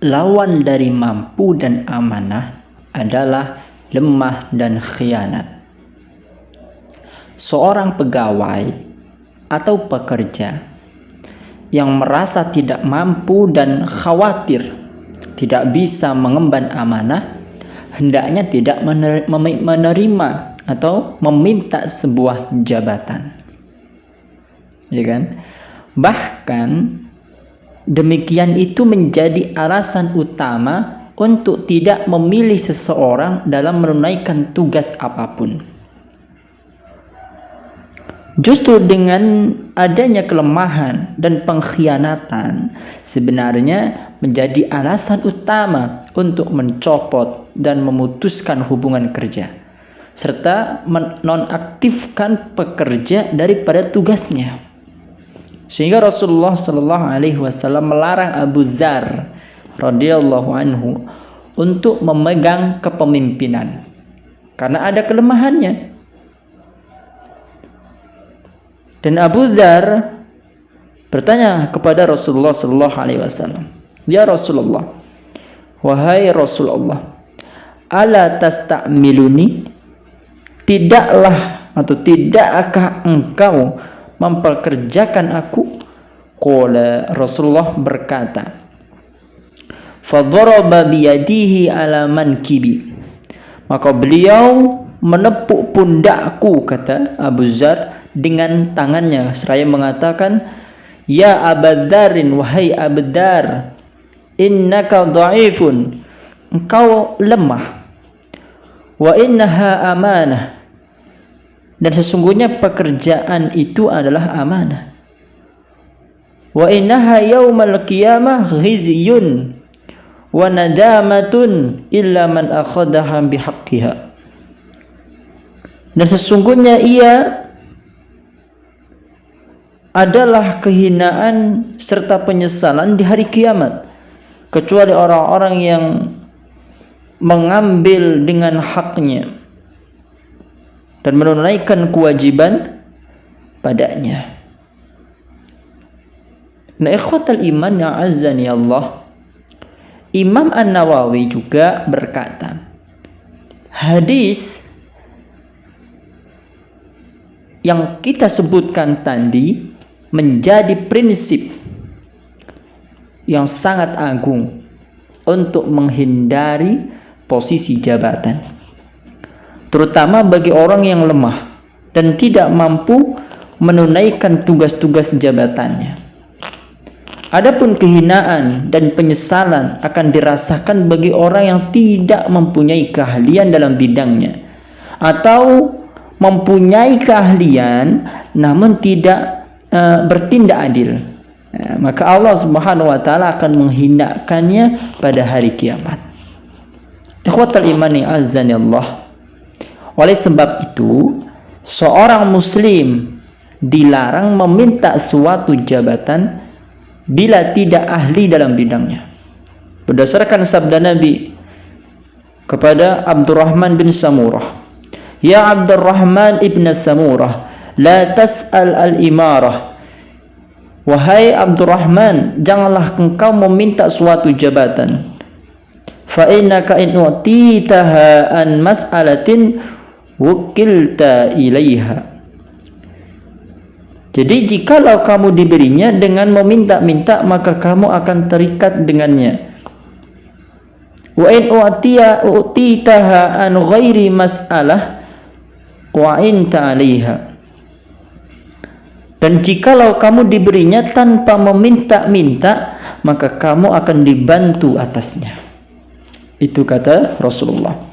lawan dari mampu dan amanah adalah lemah dan khianat. Seorang pegawai atau pekerja yang merasa tidak mampu dan khawatir tidak bisa mengemban amanah, hendaknya tidak menerima atau meminta sebuah jabatan. Ya kan? Bahkan demikian itu menjadi alasan utama untuk tidak memilih seseorang dalam menunaikan tugas apapun. Justru dengan adanya kelemahan dan pengkhianatan sebenarnya menjadi alasan utama untuk mencopot dan memutuskan hubungan kerja serta menonaktifkan pekerja daripada tugasnya. Sehingga Rasulullah Shallallahu Alaihi Wasallam melarang Abu Dzar radhiyallahu anhu untuk memegang kepemimpinan karena ada kelemahannya. Dan Abu Dzar bertanya kepada Rasulullah Shallallahu Alaihi Wasallam, "Ya Rasulullah, wahai Rasulullah, ala tasta'miluni? Tidaklah atau tidakkah engkau memperkerjakan aku?" Qala, Rasulullah berkata, "Fadharaba biyadihi ala mankibi." Maka beliau menepuk pundakku, kata Abu Dzar, dengan tangannya seraya mengatakan, "Ya Abadzarin, wahai Abdzar, innaka dha'ifun, engkau lemah, wa innaha amanah, dan sesungguhnya pekerjaan itu adalah amanah, wa innaha yaumal qiyamah khizyun wa nadamatun illa man akhadaha bihaqqiha." Dan sesungguhnya ia adalah kehinaan serta penyesalan di hari kiamat, kecuali orang-orang yang mengambil dengan haknya dan menunaikan kewajiban padanya. Nah, ikhwatal iman yang azzani Allah, Imam An-Nawawi juga berkata, hadis yang kita sebutkan tadi menjadi prinsip yang sangat agung untuk menghindari posisi jabatan, terutama bagi orang yang lemah dan tidak mampu menunaikan tugas-tugas jabatannya. Adapun kehinaan dan penyesalan akan dirasakan bagi orang yang tidak mempunyai keahlian dalam bidangnya, atau mempunyai keahlian namun tidak bertindak adil. Maka Allah Subhanahu wa taala akan menghinakannya pada hari kiamat. Ikhwatal imani azani Allah. Oleh sebab itu, seorang muslim dilarang meminta suatu jabatan bila tidak ahli dalam bidangnya. Berdasarkan sabda Nabi kepada Abdurrahman bin Samurah, "Ya Abdurrahman ibn Samurah, la tas'al al-imarah." Wahai Abdurrahman, janganlah engkau meminta suatu jabatan. Fa innaka in utitaha an mas'alatin wukilta ilaiha. Jadi jikalau kamu diberinya dengan meminta-minta, maka kamu akan terikat dengannya. Wa in utitaha an ghairi mas'alah wa inta 'alaiha. Dan jikalau kamu diberinya tanpa meminta-minta, maka kamu akan dibantu atasnya. Itu kata Rasulullah.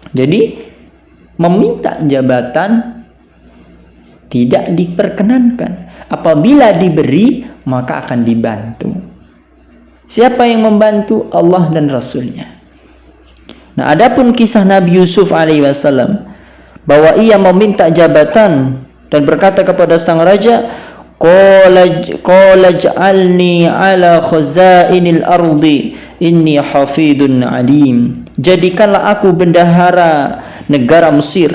Jadi meminta jabatan tidak diperkenankan. Apabila diberi, maka akan dibantu. Siapa yang membantu? Allah dan Rasulnya. Nah, adapun kisah Nabi Yusuf alaihi wasallam bahwa ia meminta jabatan dan berkata kepada sang raja, qala ja'alni ala khazainil ardi inni hafidun alim. Jadikanlah aku bendahara negara Mesir.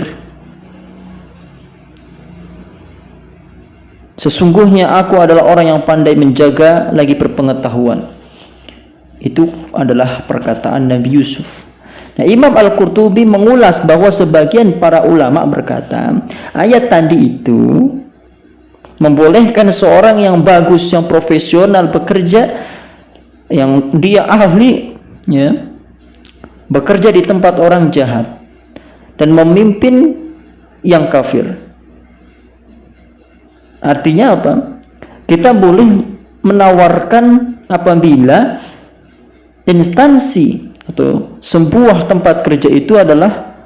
Sesungguhnya aku adalah orang yang pandai menjaga lagi berpengetahuan. Itu adalah perkataan Nabi Yusuf. Nah, Imam Al-Qurtubi mengulas bahwa sebagian para ulama berkata, ayat tadi itu membolehkan seorang yang bagus, yang profesional bekerja, yang dia ahli, ya, bekerja di tempat orang jahat dan memimpin yang kafir. Artinya apa? Kita boleh menawarkan apabila instansi atau sebuah tempat kerja itu adalah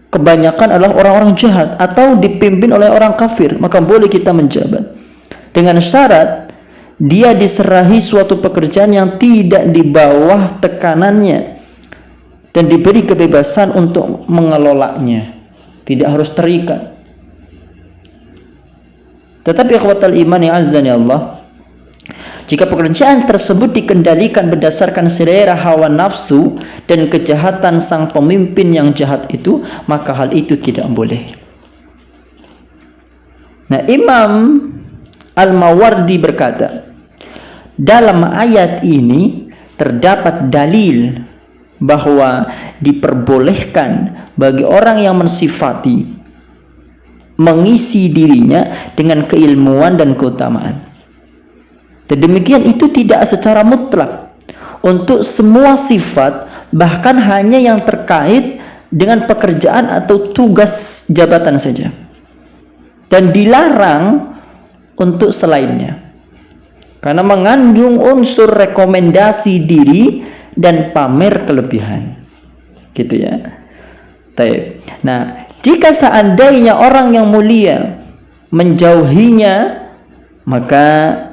kebanyakan adalah orang-orang jahat atau dipimpin oleh orang kafir, maka boleh kita menjabat dengan syarat dia diserahi suatu pekerjaan yang tidak di bawah tekanannya dan diberi kebebasan untuk mengelolanya, tidak harus terikat. Tetapi ikhwatal iman yang azani Allah, jika pekerjaan tersebut dikendalikan berdasarkan selera hawa nafsu dan kejahatan sang pemimpin yang jahat itu, maka hal itu tidak boleh. Nah, Imam Al-Mawardi berkata, dalam ayat ini terdapat dalil bahwa diperbolehkan bagi orang yang mensifati mengisi dirinya dengan keilmuan dan keutamaan. Dan demikian itu tidak secara mutlak untuk semua sifat, bahkan hanya yang terkait dengan pekerjaan atau tugas jabatan saja, dan dilarang untuk selainnya karena mengandung unsur rekomendasi diri dan pamer kelebihan, gitu ya. Nah, jika seandainya orang yang mulia menjauhinya, maka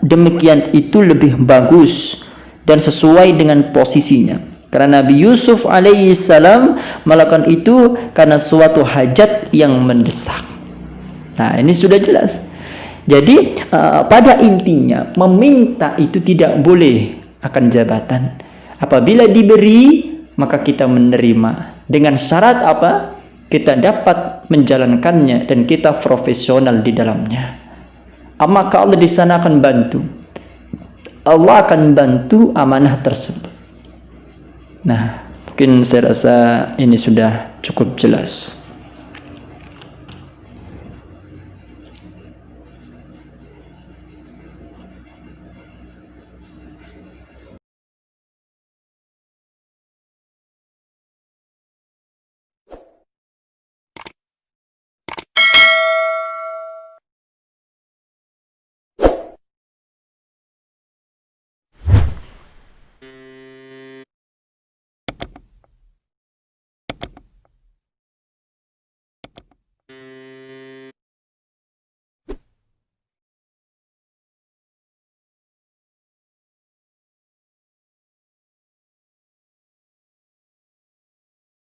demikian itu lebih bagus dan sesuai dengan posisinya. Karena Nabi Yusuf alaihissalam melakukan itu karena suatu hajat yang mendesak. Nah, ini sudah jelas. Jadi pada intinya meminta itu tidak boleh akan jabatan. Apabila diberi, maka kita menerima dengan syarat apa? Kita dapat menjalankannya dan kita profesional di dalamnya. Maka Allah di sana akan bantu. Allah akan bantu amanah tersebut. Nah, mungkin saya rasa ini sudah cukup jelas.